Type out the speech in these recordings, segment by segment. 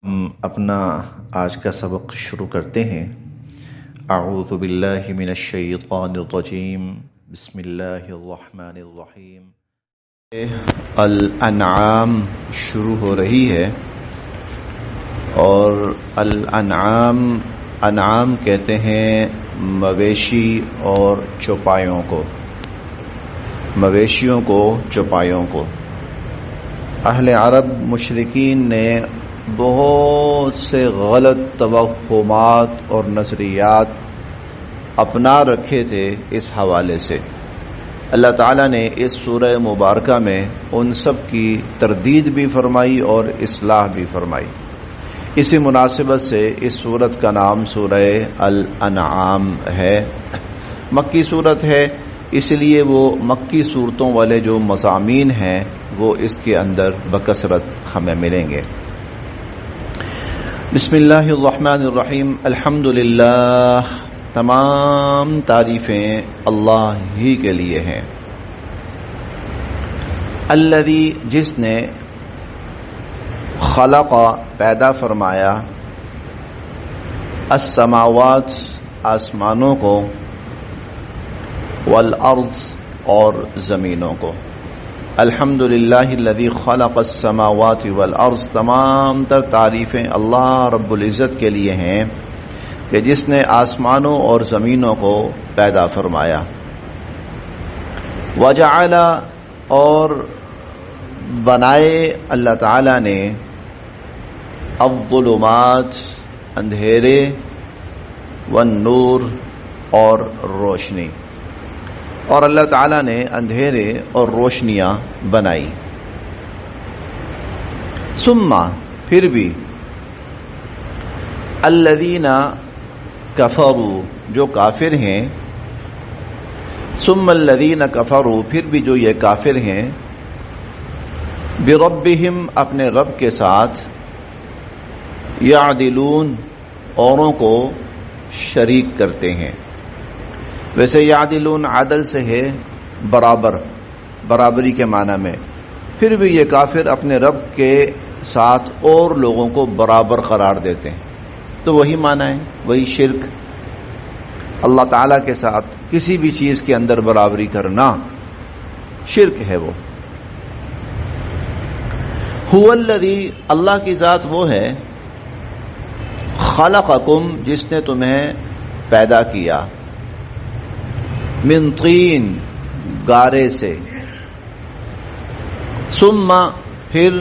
ہم اپنا آج کا سبق شروع کرتے ہیں۔ اعوذ باللہ من الشیطان الرجیم، بسم اللہ الرحمن الرحیم۔ الانعام شروع ہو رہی ہے، اور انعام کہتے ہیں مویشی اور چوپایوں کو، مویشیوں کو، چوپایوں کو۔ اہل عرب مشرکین نے بہت سے غلط توہمات اور نظریات اپنا رکھے تھے اس حوالے سے۔ اللہ تعالیٰ نے اس سورہ مبارکہ میں ان سب کی تردید بھی فرمائی اور اصلاح بھی فرمائی۔ اسی مناسبت سے اس سورت کا نام سورہ الانعام ہے۔ مکی سورت ہے، اس لیے وہ مکی صورتوں والے جو مضامین ہیں وہ اس کے اندر بکثرت ہمیں ملیں گے۔ بسم اللہ الرحمن الرحیم۔ الحمدللہ، تمام تعریفیں اللہ ہی کے لیے ہیں۔ الذی، جس نے، خلق، پیدا فرمایا، السماوات، آسمانوں کو، والارض، اور زمینوں کو۔ الحمدللہ الذی خلق السماوات والارض، تمام تر تعریفیں اللہ رب العزت کے لیے ہیں کہ جس نے آسمانوں اور زمینوں کو پیدا فرمایا۔ وجعل، اور بنائے اللہ تعالی نے، الظلمات، اندھیرے، والنور، اور روشنی، اور اللہ تعالیٰ نے اندھیرے اور روشنیاں بنائی۔ ثم، پھر بھی، الذین کفروا، جو کافر ہیں، ثم الذین کفروا، پھر بھی جو یہ کافر ہیں، بربہم، اپنے رب کے ساتھ، یعدلون، اوروں کو شریک کرتے ہیں۔ ویسے یعدلون عدل سے ہے، برابری کے معنی میں، پھر بھی یہ کافر اپنے رب کے ساتھ اور لوگوں کو برابر قرار دیتے ہیں، تو وہی معنی ہے، وہی شرک۔ اللہ تعالیٰ کے ساتھ کسی بھی چیز کے اندر برابری کرنا شرک ہے۔ وہ هو الذی، اللہ کی ذات وہ ہے، خلقکم، جس نے تمہیں پیدا کیا، من طین، گارے سے، ثم، پھر،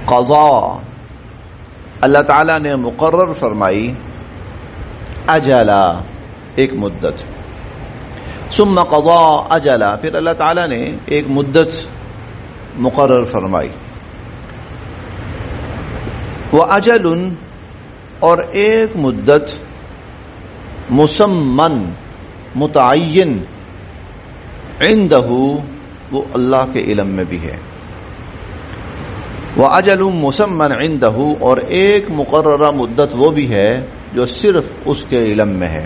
قضا، اللہ تعالیٰ نے مقرر فرمائی، اجلا، ایک مدت، ثم قضا اجلا، پھر اللہ تعالیٰ نے ایک مدت مقرر فرمائی۔ واجل، اور ایک مدت، مسمن، متعین، عندہ، وہ اللہ کے علم میں بھی ہے۔ وَأَجَلٌ مُّسَمًّى عِندَهُ، اور ایک مقررہ مدت وہ بھی ہے جو صرف اس کے علم میں ہے۔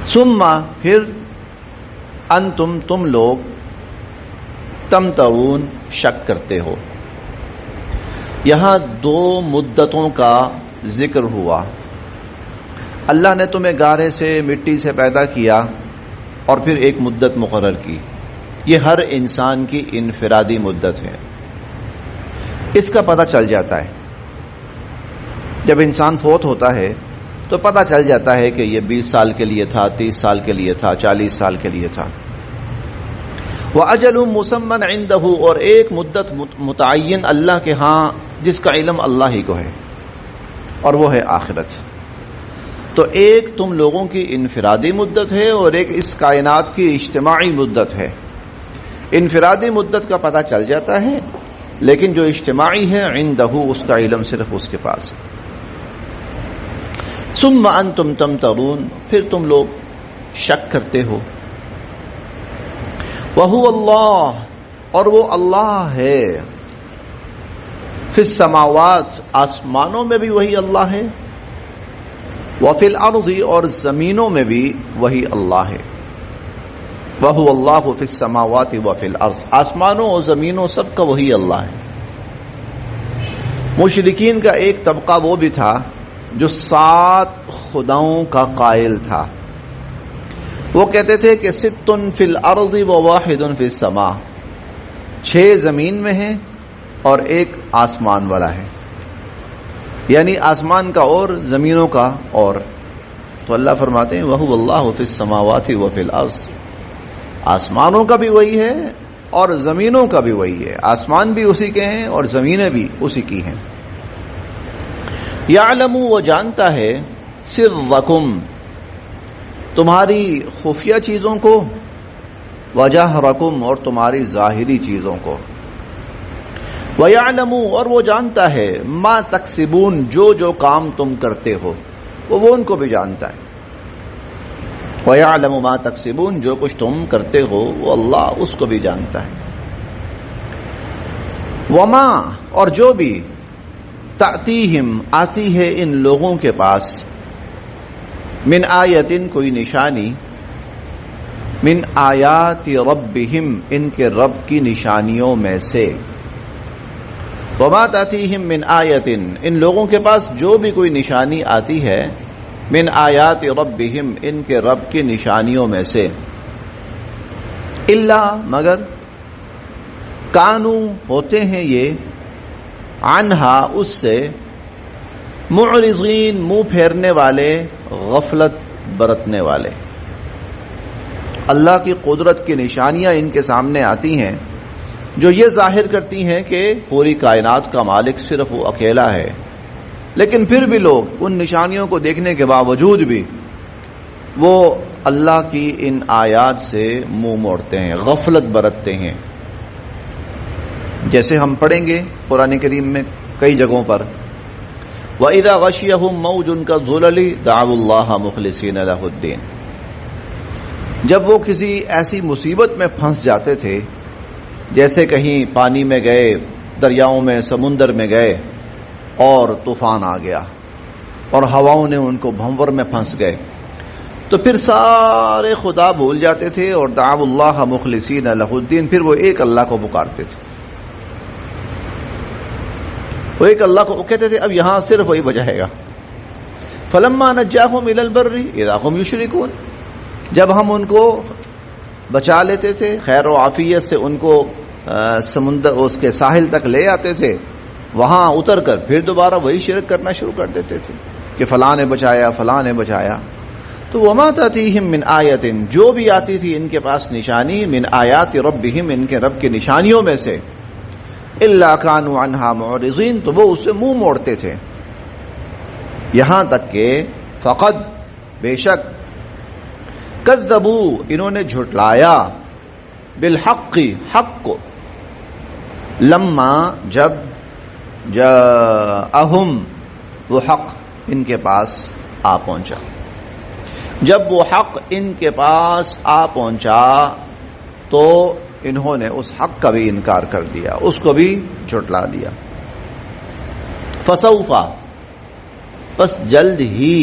ثم، پھر، انتم، تم لوگ، تمترون، شک کرتے ہو۔ یہاں دو مدتوں کا ذکر ہوا۔ اللہ نے تمہیں گارے سے، مٹی سے پیدا کیا اور پھر ایک مدت مقرر کی۔ یہ ہر انسان کی انفرادی مدت ہے، اس کا پتہ چل جاتا ہے جب انسان فوت ہوتا ہے، تو پتہ چل جاتا ہے کہ یہ 20 سال کے لیے تھا، 30 سال کے لیے تھا، 40 سال کے لیے تھا۔ وَأَجَلٌ مُّسَمًّى عِندَهُ، اور ایک مدت متعین اللہ کے ہاں جس کا علم اللہ ہی کو ہے، اور وہ ہے آخرت۔ تو ایک تم لوگوں کی انفرادی مدت ہے اور ایک اس کائنات کی اجتماعی مدت ہے۔ انفرادی مدت کا پتہ چل جاتا ہے، لیکن جو اجتماعی ہے، عندہ، اس کا علم صرف اس کے پاس ہے۔ ثم انتم تمترون، پھر تم لوگ شک کرتے ہو۔ وہو اللہ، اور وہ اللہ ہے، فی السماوات، آسمانوں میں بھی وہی اللہ ہے، وفی الارض، اور زمینوں میں بھی وہی اللہ ہے۔ وَهُوَ اللَّهُ فِي السَّمَاوَاتِ وَفِي الْأَرْضِ، آسمانوں اور زمینوں سب کا وہی اللہ ہے۔ مشرکین کا ایک طبقہ وہ بھی تھا جو 7 خداؤں کا قائل تھا. وہ کہتے تھے کہ 6 فی الارض و 1 فی السماء، 6 زمین میں ہیں اور 1 آسمان والا ہے، یعنی آسمان کا اور زمینوں کا اور. تو اللہ فرماتے ہیں وَهُوَ اللَّهُ فِي السَّمَاوَاتِ وَفِي الْأَرْضِ، آسمانوں کا بھی وہی ہے اور زمینوں کا بھی وہی ہے، آسمان بھی اسی کے ہیں اور زمینیں بھی اسی کی ہیں. یعلم، وہ جانتا ہے، سرکم، تمہاری خفیہ چیزوں کو، وجہرکم، اور تمہاری ظاہری چیزوں کو. وَيَعْلَمُ، اور وہ جانتا ہے، ما تکسبون، جو کام تم کرتے ہو وہ ان کو بھی جانتا ہے. وَيَعْلَمُ مَا تَكْسِبُونَ، جو کچھ تم کرتے ہو وہ اللہ اس کو بھی جانتا ہے. وَمَا، اور جو بھی، تَأْتِيهِمْ، آتی ہے ان لوگوں کے پاس، من آیتن، کوئی نشانی، من آیات ربہم، ان کے رب کی نشانیوں میں سے. وَمَا تَأْتِيهِمْ مِنْ آیَةٍ، ان لوگوں کے پاس جو بھی کوئی نشانی آتی ہے، من آیات ربہم، ان کے رب کی نشانیوں میں سے، الا، مگر، کانو، ہوتے ہیں یہ، عنہا، اس سے، معرضین، منہ پھیرنے والے، غفلت برتنے والے. اللہ کی قدرت کی نشانیاں ان کے سامنے آتی ہیں جو یہ ظاہر کرتی ہیں کہ پوری کائنات کا مالک صرف وہ اکیلا ہے، لیکن پھر بھی لوگ ان نشانیوں کو دیکھنے کے باوجود بھی وہ اللہ کی ان آیات سے منہ موڑتے ہیں، غفلت برتتے ہیں. جیسے ہم پڑھیں گے قرآن کریم میں کئی جگہوں پر، وَإِذَا غَشِيَهُم مَّوْجٌ كَالظُّلَلِ دَعَوُا اللَّهَ مُخْلِصِينَ لَهُ الدِّينَ، جب وہ کسی ایسی مصیبت میں پھنس جاتے تھے، جیسے کہیں پانی میں گئے، دریاؤں میں، سمندر میں گئے اور طوفان آ گیا اور ہواؤں نے ان کو بھنور میں پھنس گئے، تو پھر سارے خدا بھول جاتے تھے اور دعوا اللہ مخلصین لہ الدین، پھر وہ ایک اللہ کو پکارتے تھے، وہ ایک اللہ کو کہتے تھے اب یہاں صرف وہی بچائے گا. فلما نجاہم الی البر اذا ہم یشرکون، جب ہم ان کو بچا لیتے تھے، خیر و عافیت سے ان کو سمندر اس کے ساحل تک لے آتے تھے، وہاں اتر کر پھر دوبارہ وہی شرک کرنا شروع کر دیتے تھے کہ فلاں نے بچایا، فلاں نے بچایا. تو وما تأتیہم من آیت، جو بھی آتی تھی ان کے پاس نشانی، من آیات ربہم، ان کے رب کی نشانیوں میں سے، الا کانوا عنہا معرضین، تو وہ اس سے منہ موڑتے تھے. یہاں تک کہ فقد، بے شک، کذبوا، انہوں نے جھٹلایا، بالحق، حق کو، لما، جب، جاءہم، وہ حق ان کے پاس آ پہنچا، جب وہ حق ان کے پاس آ پہنچا تو انہوں نے اس حق کا بھی انکار کر دیا، اس کو بھی جھٹلا دیا. فسوف، بس جلد ہی،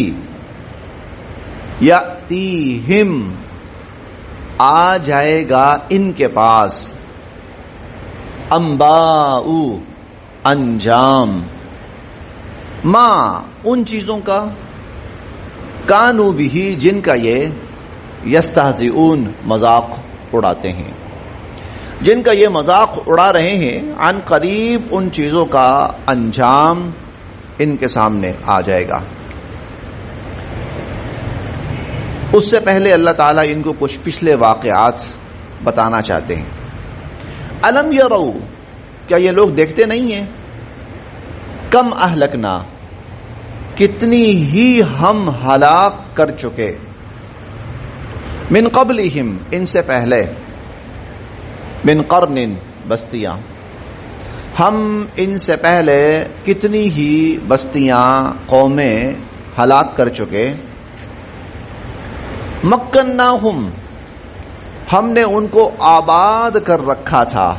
یاتیہم، آ جائے گا ان کے پاس، انباء، انجام، ما، ان چیزوں کا، کانو بھی، جن کا یہ یستہزئون، مذاق اڑاتے ہیں، جن کا یہ مذاق اڑا رہے ہیں، عن قریب ان چیزوں کا انجام ان کے سامنے آ جائے گا. اس سے پہلے اللہ تعالیٰ ان کو کچھ پچھلے واقعات بتانا چاہتے ہیں. الم یروا، کیا یہ لوگ دیکھتے نہیں ہیں، کم اہلکنا، کتنی ہی ہم ہلاک کر چکے، من قبلہم، ان سے پہلے، من قرن، بستیاں، ہم ان سے پہلے کتنی ہی بستیاں، قومیں ہلاک کر چکے. مکناہم، ہم نے ان کو آباد کر رکھا تھا،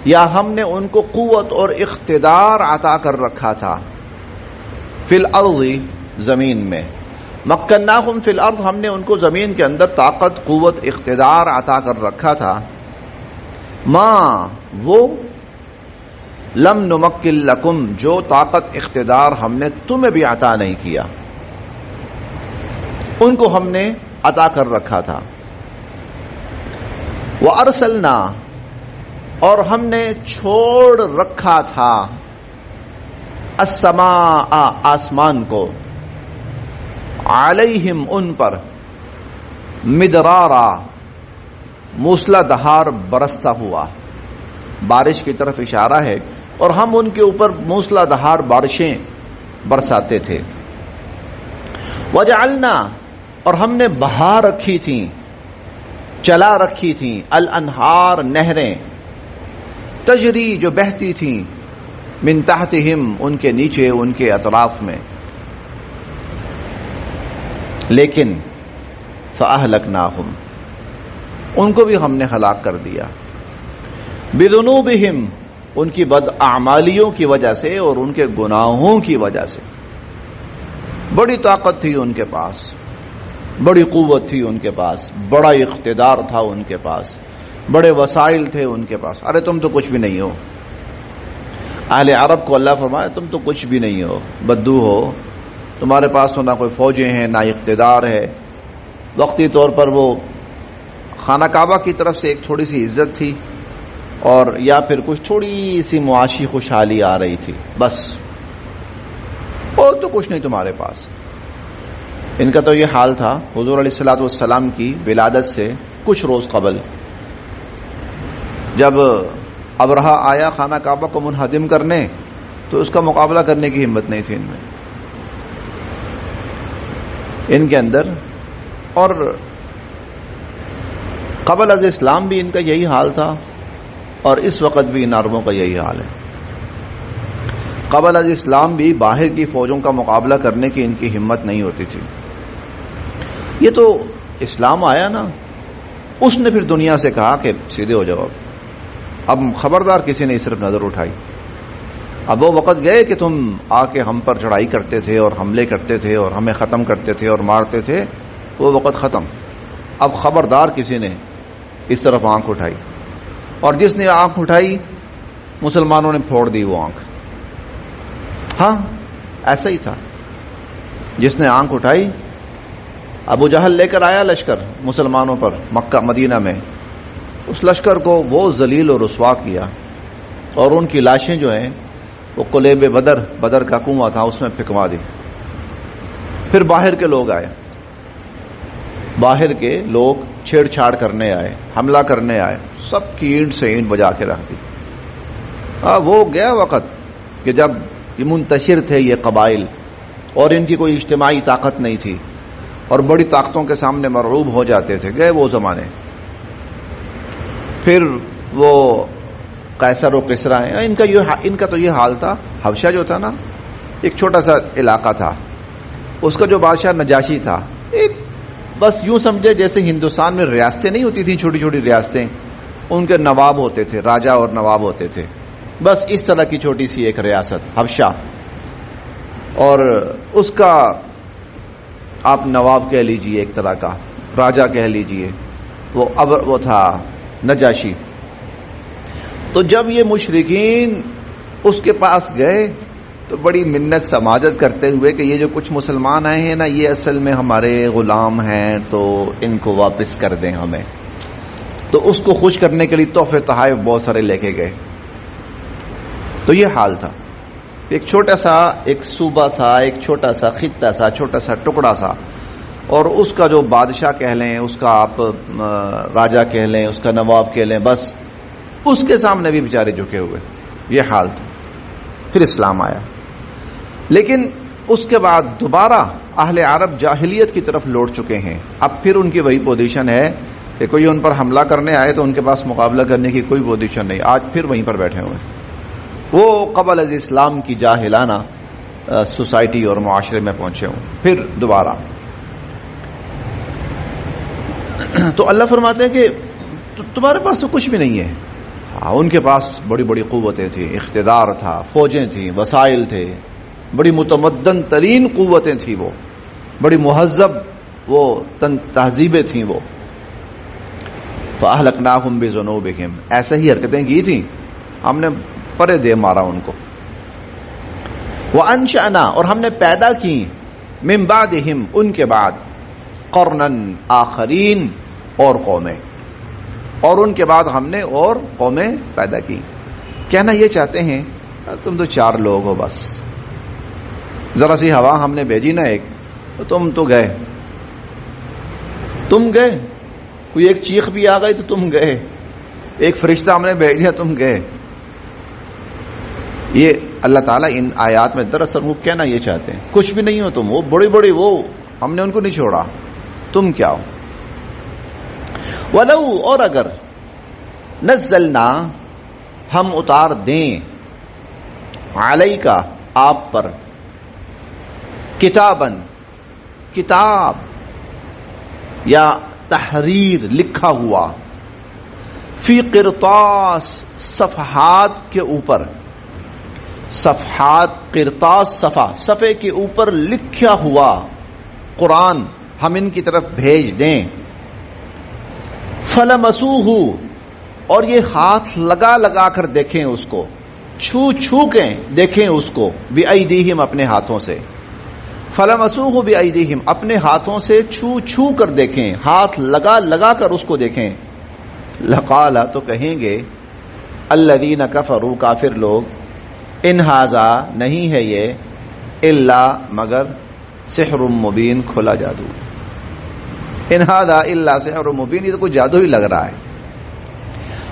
یا ہم نے ان کو قوت اور اقتدار عطا کر رکھا تھا، فی الارض، زمین میں. مکناہم فی الارض، ہم نے ان کو زمین کے اندر طاقت، قوت، اقتدار عطا کر رکھا تھا. ما، وہ، لم نمکن لکم، جو طاقت اقتدار ہم نے تمہیں بھی عطا نہیں کیا، ان کو ہم نے عطا کر رکھا تھا۔ وَأَرْسَلْنَا، اور ہم نے چھوڑ رکھا تھا، السماء، آسمان کو، علیہم، ان پر، مدرارا، موسلا دھار برستا ہوا، بارش کی طرف اشارہ ہے، اور ہم ان کے اوپر موسلا دھار بارشیں برساتے تھے۔ وجعلنا، اور ہم نے بہا رکھی تھیں، چلا رکھی تھیں، الانہار، نہریں، تجری، جو بہتی تھیں، من تحتہم، ان کے نیچے، ان کے اطراف میں، لیکن فأہلکناہم، ان کو بھی ہم نے ہلاک کر دیا، بذنوبہم، ان کی بد اعمالیوں کی وجہ سے اور ان کے گناہوں کی وجہ سے۔ بڑی طاقت تھی ان کے پاس، بڑی قوت تھی ان کے پاس، بڑا اقتدار تھا ان کے پاس، بڑے وسائل تھے ان کے پاس۔ ارے تم تو کچھ بھی نہیں ہو، اہل عرب کو اللہ فرمایا تم تو کچھ بھی نہیں ہو، بدو ہو، تمہارے پاس تو نہ کوئی فوجیں ہیں، نہ اقتدار ہے۔ وقتی طور پر وہ خانہ کعبہ کی طرف سے ایک تھوڑی سی عزت تھی، اور یا پھر کچھ تھوڑی سی معاشی خوشحالی آ رہی تھی، بس، اور تو کچھ نہیں تمہارے پاس۔ ان کا تو یہ حال تھا حضور علیہ الصلوۃ والسلام کی ولادت سے کچھ روز قبل، جب ابرہہ آیا خانہ کعبہ کو منہدم کرنے، تو اس کا مقابلہ کرنے کی ہمت نہیں تھی ان کے اندر، اور قبل از اسلام بھی ان کا یہی حال تھا، اور اس وقت بھی ان عربوں کا یہی حال ہے۔ قبل از اسلام بھی باہر کی فوجوں کا مقابلہ کرنے کی ان کی ہمت نہیں ہوتی تھی۔ یہ تو اسلام آیا نا، اس نے پھر دنیا سے کہا کہ سیدھے ہو جاؤ، اب خبردار کسی نے صرف نظر اٹھائی۔ اب وہ وقت گئے کہ تم آ کے ہم پر چڑھائی کرتے تھے اور حملے کرتے تھے اور ہمیں ختم کرتے تھے اور مارتے تھے، وہ وقت ختم۔ اب خبردار کسی نے اس طرف آنکھ اٹھائی، اور جس نے آنکھ اٹھائی مسلمانوں نے پھوڑ دی وہ آنکھ۔ ہاں ایسا ہی تھا، جس نے آنکھ اٹھائی، ابو جہل لے کر آیا لشکر مسلمانوں پر مکہ مدینہ میں، اس لشکر کو وہ ذلیل و رسوا کیا، اور ان کی لاشیں جو ہیں وہ قلیب بدر کا کنواں تھا اس میں پھینکوا دی۔ پھر باہر کے لوگ آئے، باہر کے لوگ چھیڑ چھاڑ کرنے آئے، حملہ کرنے آئے، سب کی اینٹ سے اینٹ بجا کے رکھ دی۔ وہ گیا وقت کہ جب یہ منتشر تھے یہ قبائل، اور ان کی کوئی اجتماعی طاقت نہیں تھی، اور بڑی طاقتوں کے سامنے مرعوب ہو جاتے تھے، گئے وہ زمانے۔ پھر وہ قیصر و کسریٰ ہیں، ان کا تو یہ حال تھا۔ حبشہ جو تھا نا، ایک چھوٹا سا علاقہ تھا، اس کا جو بادشاہ نجاشی تھا، ایک بس یوں سمجھے جیسے ہندوستان میں ریاستیں نہیں ہوتی تھیں، چھوٹی چھوٹی ریاستیں، ان کے نواب ہوتے تھے، راجا اور نواب ہوتے تھے، بس اس طرح کی چھوٹی سی ایک ریاست حبشہ، اور اس کا آپ نواب کہہ لیجئے، ایک طرح کا راجا کہہ لیجئے، وہ تھا نجاشی۔ تو جب یہ مشرکین اس کے پاس گئے تو بڑی منت سماجت کرتے ہوئے کہ یہ جو کچھ مسلمان آئے ہیں نا، یہ اصل میں ہمارے غلام ہیں، تو ان کو واپس کر دیں ہمیں۔ تو اس کو خوش کرنے کے لیے تحفے تحائف بہت سارے لے کے گئے۔ تو یہ حال تھا، ایک چھوٹا سا ایک صوبہ سا، ایک چھوٹا سا خطہ سا، چھوٹا سا ٹکڑا سا، اور اس کا جو بادشاہ کہہ لیں، اس کا آپ راجا کہہ لیں، اس کا نواب کہہ لیں، بس اس کے سامنے بھی بیچارے جھکے ہوئے، یہ حال تھا۔ پھر اسلام آیا، لیکن اس کے بعد دوبارہ اہل عرب جاہلیت کی طرف لوٹ چکے ہیں۔ اب پھر ان کی وہی پوزیشن ہے کہ کوئی ان پر حملہ کرنے آئے تو ان کے پاس مقابلہ کرنے کی کوئی پوزیشن نہیں، آج پھر وہیں پر بیٹھے ہوئے، وہ قبل از اسلام کی جاہلانہ سوسائٹی اور معاشرے میں پہنچے ہوں پھر دوبارہ۔ تو اللہ فرماتے ہیں کہ تمہارے پاس تو کچھ بھی نہیں ہے۔ ان کے پاس بڑی بڑی قوتیں تھیں، اقتدار تھا، فوجیں تھیں، وسائل تھے، بڑی متمدن ترین قوتیں تھیں، وہ بڑی مہذب وہ تہذیبیں تھیں وہ۔ فَأَهْلَكْنَاهُمْ بِذُنُوبِهِمْ، ایسے ہی حرکتیں کی تھیں ہم نے پرے دے مارا ان کو. وَأَنشَأْنَا اور ہم نے پیدا کی مِن بَعْدِهِمْ ان کے بعد قرنًا آخرین اور قومیں، اور ان کے بعد ہم نے اور قومیں پیدا کی. کہنا یہ چاہتے ہیں تم تو 4 لوگ ہو بس، ذرا سی ہوا ہم نے بھیجی نا ایک تو تم تو گئے، تم گئے، کوئی ایک چیخ بھی آ گئی تو تم گئے، ایک فرشتہ ہم نے بھیج دیا تم گئے. یہ اللہ تعالیٰ ان آیات میں دراصل وہ کہنا یہ چاہتے ہیں کچھ بھی نہیں ہو تم، وہ بڑی بڑی وہ ہم نے ان کو نہیں چھوڑا، تم کیا ہو. وَلَوْ اور اگر نزلنا ہم اتار دیں علیکا آپ پر کتابن کتاب یا تحریر لکھا ہوا فی قرطاس صفحات کے اوپر، صفحات قرطاس صفحے کے اوپر لکھا ہوا قرآن ہم ان کی طرف بھیج دیں. فلمسوہ اور یہ ہاتھ لگا لگا کر دیکھیں اس کو، چھو کے دیکھیں اس کو، بِأَيْدِيهِمْ اپنے ہاتھوں سے. فلمسوہ بِأَيْدِيهِمْ اپنے ہاتھوں سے چھو کر دیکھیں، ہاتھ لگا لگا کر اس کو دیکھیں. لقال تو کہیں گے الذین کفروا کافر لوگ، ان ھذا نہیں ہے یہ الا مگر سحر مبین کھلا جادو. ان ھذا الا سحر مبین، یہ تو کوئی جادو ہی لگ رہا ہے.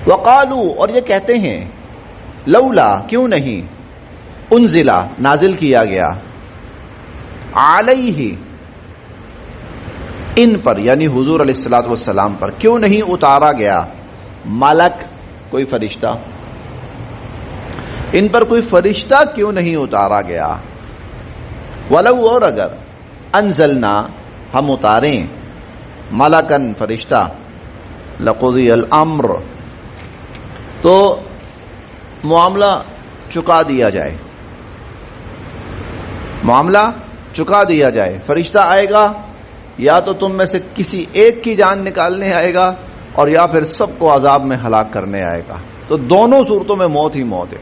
وقالوا اور یہ کہتے ہیں لولا کیوں نہیں انزلا نازل کیا گیا علیہ ان پر یعنی حضور علیہ الصلوۃ والسلام پر کیوں نہیں اتارا گیا ملک کوئی فرشتہ، ان پر کوئی فرشتہ کیوں نہیں اتارا گیا. ولو اور اگر انزلنا ہم اتاریں ملکن فرشتہ لقضی الامر تو معاملہ چکا دیا جائے، معاملہ چکا دیا جائے. فرشتہ آئے گا یا تو تم میں سے کسی ایک کی جان نکالنے آئے گا اور یا پھر سب کو عذاب میں ہلاک کرنے آئے گا، تو دونوں صورتوں میں موت ہی موت ہے.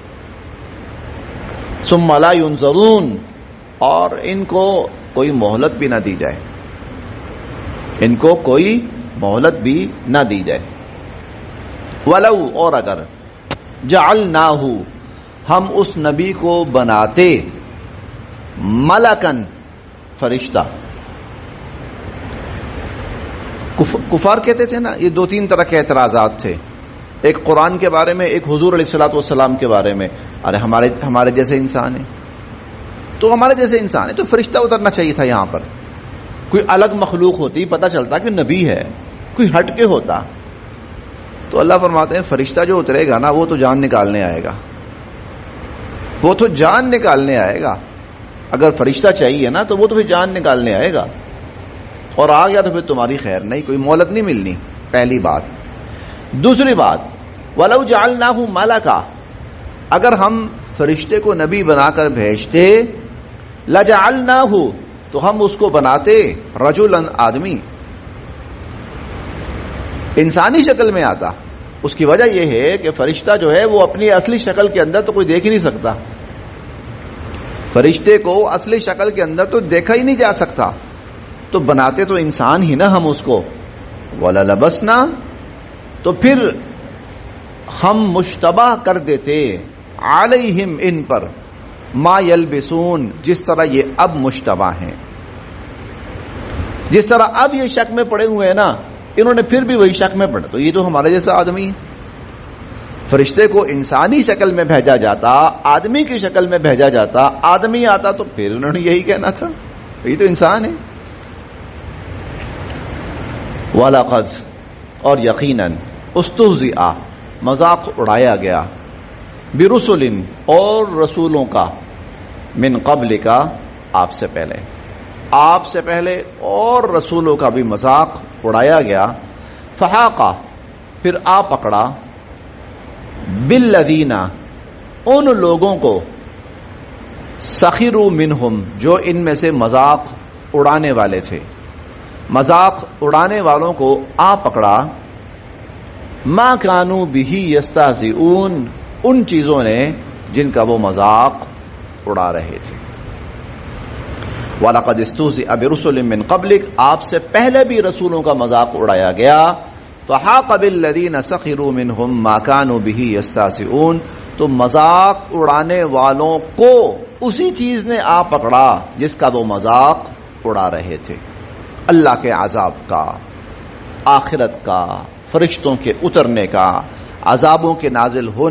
ثم لا ينظرون اور ان کو کوئی مہلت بھی نہ دی جائے، ان کو کوئی مہلت بھی نہ دی جائے. ولو اور اگر جعلناہ ہم اس نبی کو بناتے ملکن فرشتہ. کفار کہتے تھے نا، یہ 2-3 طرح کے اعتراضات تھے، ایک قرآن کے بارے میں، ایک حضور علیہ الصلوۃ والسلام کے بارے میں. ارے ہمارے جیسے انسان ہیں تو ہمارے جیسے انسان ہے تو فرشتہ اترنا چاہیے تھا یہاں پر. کوئی الگ مخلوق ہوتی پتہ چلتا کہ نبی ہے، کوئی ہٹ کے ہوتا. تو اللہ فرماتے ہیں فرشتہ جو اترے گا نا وہ تو جان نکالنے آئے گا، وہ تو جان نکالنے آئے گا. اگر فرشتہ چاہیے نا تو وہ تو پھر جان نکالنے آئے گا، اور آ گیا تو پھر تمہاری خیر نہیں، کوئی مہلت نہیں ملنی. پہلی بات. دوسری بات وَلَوْ جَعَلْنَاهُ مَلَكًا اگر ہم فرشتے کو نبی بنا کر بھیجتے لَجَعَلْنَاهُ تو ہم اس کو بناتے رجلاً آدمی، انسانی شکل میں آتا. اس کی وجہ یہ ہے کہ فرشتہ جو ہے وہ اپنی اصلی شکل کے اندر تو کوئی دیکھ ہی نہیں سکتا، فرشتے کو اصلی شکل کے اندر تو دیکھا ہی نہیں جا سکتا، تو بناتے تو انسان ہی نا ہم اس کو. وَلَلَبَسْنَا تو پھر ہم مشتبہ کر دیتے علیہم ان پر ما یلبسون جس طرح یہ اب مشتبہ ہیں، جس طرح اب یہ شک میں پڑے ہوئے ہیں نا، انہوں نے پھر بھی وہی شک میں پڑا. تو یہ تو ہمارے جیسا آدمی ہے. فرشتے کو انسانی شکل میں بھیجا جاتا، آدمی کی شکل میں بھیجا جاتا، آدمی آتا تو پھر انہوں نے یہی کہنا تھا یہ تو انسان ہے. وَلَقَدْ اور یقیناً استہزئ مذاق اڑایا گیا برسل اور رسولوں کا من قبل کا آپ سے پہلے، آپ سے پہلے اور رسولوں کا بھی مذاق اڑایا گیا. فحاقہ پھر آ پکڑا بالذین ان لوگوں کو سخروا منہم جو ان میں سے مذاق اڑانے والے تھے، مذاق اڑانے والوں کو آ پکڑا ما کانوا بہ یستہزئون ان چیزوں نے جن کا وہ مذاق اڑا رہے تھے. وَلَقَدِ اسْتُهْزِئَ بِرُسُلٍ مِّن قَبْلِكَ، آپ سے پہلے بھی رسولوں کا مذاق اڑایا گیا. فَحَاقَ بِالَّذِينَ سَخِرُوا مِنْهُمْ مَا كَانُوا بِهِ يَسْتَهْزِئُونَ، تو مذاق اڑانے والوں کو اسی چیز نے آ پکڑا جس کا وہ مذاق اڑا رہے تھے. اللہ کے عذاب کا، آخرت کا، فرشتوں کے اترنے کا، عذابوں کے نازل ہونے